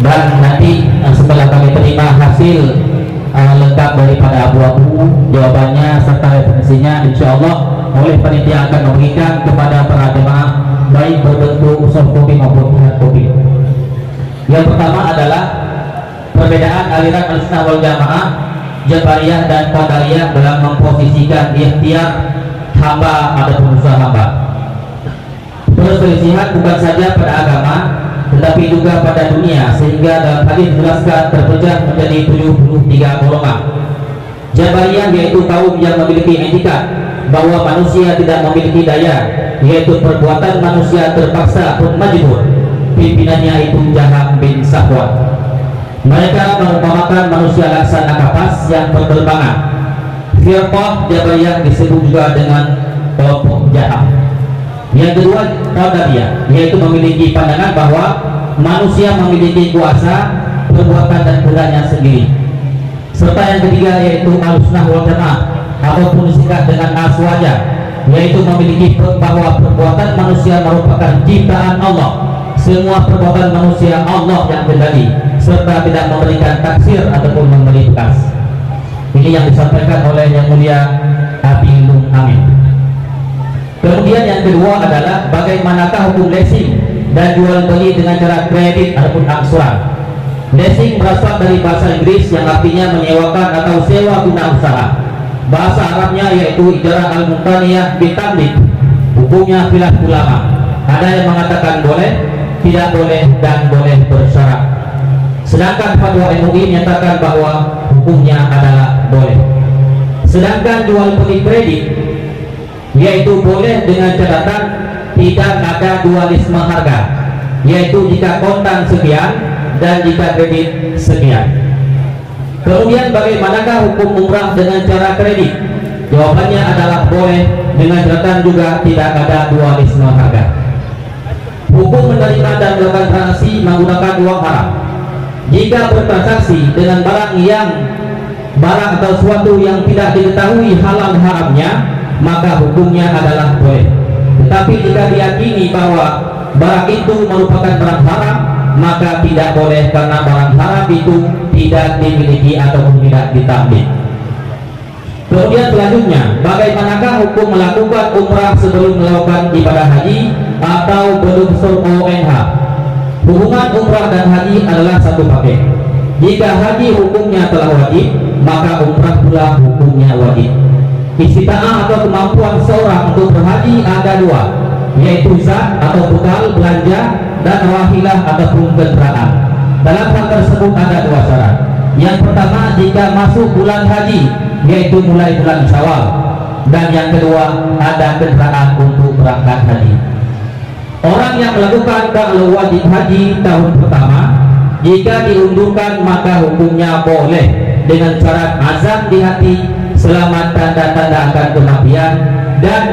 dan nanti setelah kami terima hasil lengkap daripada abu-abu jawabannya serta referensinya, insya Allah oleh panitia akan memberikan kepada para jemaah baik berbentuk soft copy maupun hard copy. Yang pertama adalah perbedaan aliran Ahlussunnah wal Jamaah, Jabariyah dan Qadariyah dalam memposisikan ikhtiar hamba ataupun usaha hamba. Perselisihan bukan saja pada agama tetapi juga pada dunia, sehingga dalam hadis dijelaskan terpecah menjadi 73 golongan. Jabariyah yaitu kaum yang memiliki etikat bahwa manusia tidak memiliki daya, yaitu perbuatan manusia terpaksa pun majbur. Pimpinannya itu Jaham bin Safwan. Mereka mengumpamakan manusia laksana kapas yang berterbangan. Firqah Jabariyah disebut juga dengan kelompok Jaham. Yang kedua Qadariyah, yaitu memiliki pandangan bahwa manusia memiliki kuasa perbuatan dan kehendaknya sendiri. Serta yang ketiga yaitu Ahlussunnah wal Jamaah ataupun disingkat dengan Aswaja, yaitu memiliki bahwa perbuatan manusia merupakan ciptaan Allah. Semua perbuatan manusia Allah yang kendali, serta tidak memberikan taksir ataupun memberi bekas. Ini yang disampaikan oleh Yang Mulia Abi Lung Amin. Kemudian yang kedua adalah bagaimanakah hukum leasing dan jual beli dengan cara kredit ataupun angsuran. Leasing berasal dari bahasa Inggris yang artinya menyewakan atau sewa guna usaha. Bahasa Arabnya yaitu ijarah al-muqtaniyah bitamlik. Hukumnya khilaf ulama. Ada yang mengatakan boleh, tidak boleh, dan boleh bersyarat. Sedangkan fatwa MUI menyatakan bahwa hukumnya adalah boleh. Sedangkan jual beli kredit yaitu boleh dengan catatan tidak ada dualisme harga, yaitu jika kontan sekian dan jika kredit sekian. Kemudian bagaimanakah hukum umrah dengan cara kredit? Jawabannya adalah boleh dengan catatan juga tidak ada dualisme harga. Hukum menerima dan melakukan transaksi menggunakan uang haram. Jika bertransaksi dengan barang atau suatu yang tidak diketahui halal haramnya, maka hukumnya adalah boleh. Tetapi jika diyakini bahwa barang itu merupakan barang haram, maka tidak boleh karena barang haram itu tidak dimiliki ataupun tidak ditamlik. Kemudian selanjutnya, bagaimanakah hukum melakukan umrah sebelum melakukan ibadah haji atau belum ONH? Hubungan umrah dan haji adalah satu paket. Jika haji hukumnya telah wajib, maka umrah pula hukumnya wajib. Istita'ah atau kemampuan seorang untuk berhaji ada dua, yaitu zat atau bekal belanja dan rahilah ataupun kendaraan. Dalam hal tersebut ada dua syarat. Yang pertama, jika masuk bulan haji, yaitu mulai bulan Syawal, dan yang kedua ada kendaraan untuk berangkat haji. Orang yang melakukan kalau wajib haji tahun pertama, jika diundurkan maka hukumnya boleh dengan syarat azam di hati, selamat tanda-tanda akan kematian, dan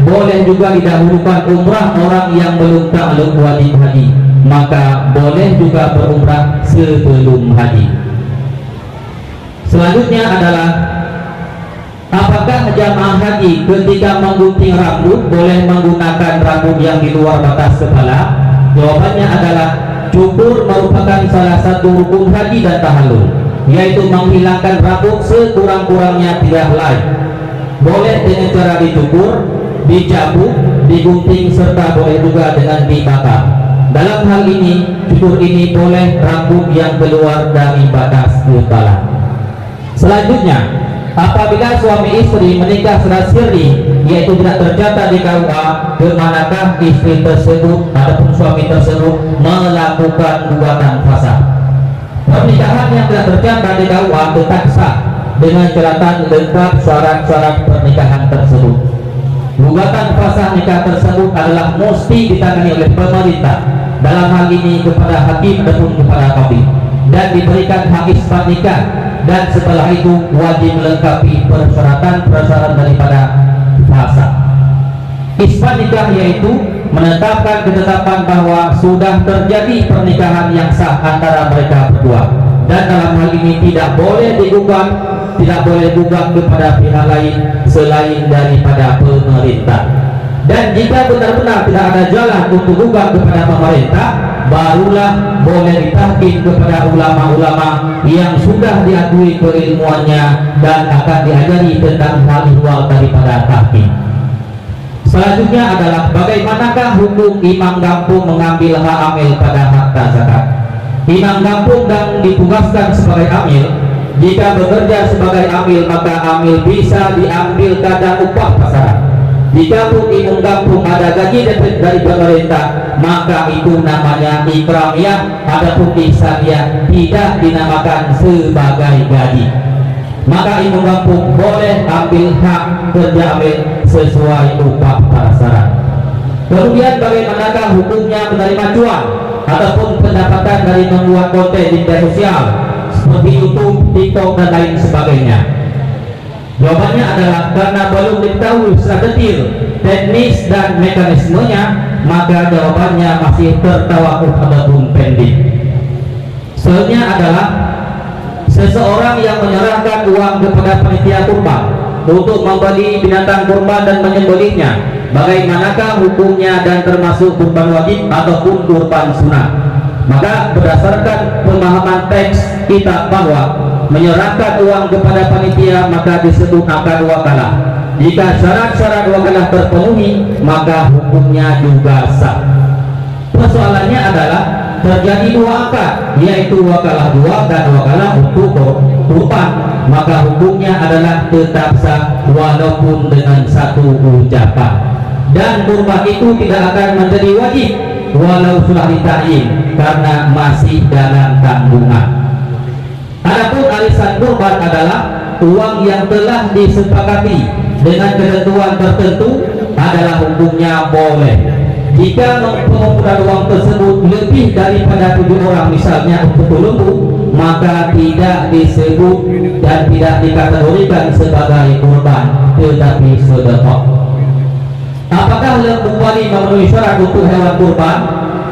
boleh juga didahulukan umrah orang yang belum takluk wajib haji, maka boleh juga berumrah sebelum haji. Selanjutnya adalah apakah jamaah haji ketika menggunting rambut boleh menggunakan rambut yang di luar batas kepala? Jawabannya adalah cukur merupakan salah satu rukun haji dan tahallul, yaitu menghilangkan rambut sekurang-kurangnya 3 helai. Boleh dengan cara dicukur, dicabut, digunting, serta boleh juga dengan dibakar. Dalam hal ini, cukur ini boleh rambut yang keluar dari batas kepala. Selanjutnya, apabila suami istri menikah secara sirri, yaitu tidak tercatat di KUA, kemanakah istri tersebut ataupun suami tersebut melakukan gugatan fasakh? Pernikahan yang tidak tercatat di KUA tetap sah dengan catatan lengkap syarat-syarat pernikahan tersebut. Gugatan fasakh nikah tersebut adalah mesti ditangani oleh pemerintah, dalam hal ini kepada hakim ataupun kepada qadhi, dan diberikan hak isbat nikah, dan setelah itu wajib melengkapi persyaratan daripada fasakh. Isbat nikah yaitu menetapkan ketetapan bahwa sudah terjadi pernikahan yang sah antara mereka berdua, dan dalam hal ini tidak boleh digugat, tidak boleh gugat kepada pihak lain selain daripada pemerintah. Dan jika benar-benar tidak ada jalan untuk gugat kepada pemerintah, barulah boleh ditahkim kepada ulama-ulama yang sudah diakui keilmuannya dan akan diajari tentang hal ihwal daripada tahkim. Selanjutnya adalah bagaimanakah hukum imam kampung mengambil hak amil pada harta zakat. Imam kampung dan ditugaskan sebagai amil. Jika bekerja sebagai amil, maka amil bisa diambil kadar upah pasaran. Jika pun imam kampung ada gaji dari pemerintah, maka itu namanya ikramiyah. Adapun ihsaniyah tidak dinamakan sebagai gaji. Maka imam kampung boleh ambil hak kerja amil sesuai upah pasaran. Kemudian bagaimanakah hukumnya menerima cuan ataupun pendapatan dari membuat konten di media sosial seperti YouTube, TikTok dan lain sebagainya? Jawabannya adalah karena belum diketahui secara detail teknis dan mekanismenya, maka jawabannya masih tertawakuf ataupun pending. Soalnya adalah seseorang yang menyerahkan uang kepada panitia kurban untuk membeli binatang kurban dan menyembelihnya, bagaimanakah hukumnya dan termasuk kurban wajib ataupun kurban sunnah? Maka berdasarkan pemahaman teks kitab bahwa menyerahkan uang kepada panitia maka disebut akad wakalah. Jika syarat-syarat wakalah terpenuhi, maka hukumnya juga sah. Persoalannya adalah terjadi dua akad, yaitu wakalah dua dan wakalah untuk kurban, maka hukumnya adalah tetap sah walaupun dengan satu ucapan. Dan kurban itu tidak akan menjadi wajib walau sudah ditakyin karena masih dalam tanggungan. Adapun arisan kurban adalah uang yang telah disepakati dengan ketentuan tertentu, adalah hukumnya boleh. Jika pengumpulan uang tersebut lebih daripada 7 orang misalnya untuk lembu, maka tidak disebut dan tidak dikategorikan sebagai kurban, tetapi sedekah. Apakah lembu wali memenuhi syarat untuk hewan kurban?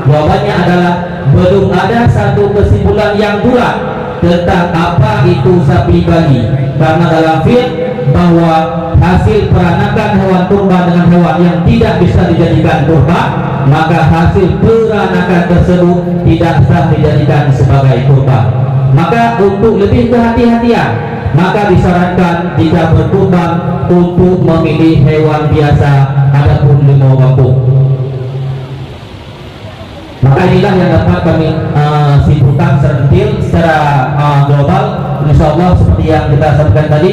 Jawabannya adalah belum ada satu kesimpulan yang bulat tentang apa itu sapi bali, karena dalam fiqh bahwa hasil peranakan hewan kurban dengan hewan yang tidak bisa dijadikan kurban, maka hasil peranakan tersebut tidak sah dijadikan sebagai kurban. Maka untuk lebih kehati-hatian, maka disarankan jika berkurban untuk memilih hewan biasa adapun lembu kampung. Maka inilah yang dapat kami simpulkan secara detail, secara global. Insyaallah seperti yang kita sampaikan tadi,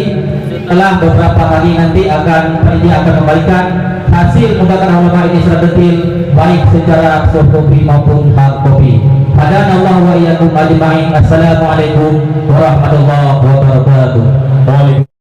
setelah beberapa hari nanti panitia akan memberikan hasil pembahasan ulama ini secara detail, baik secara soft copy maupun hard copy. Hadanallahu wa iyyakum ajma'in. Assalamualaikum warahmatullahi wabarakatuh.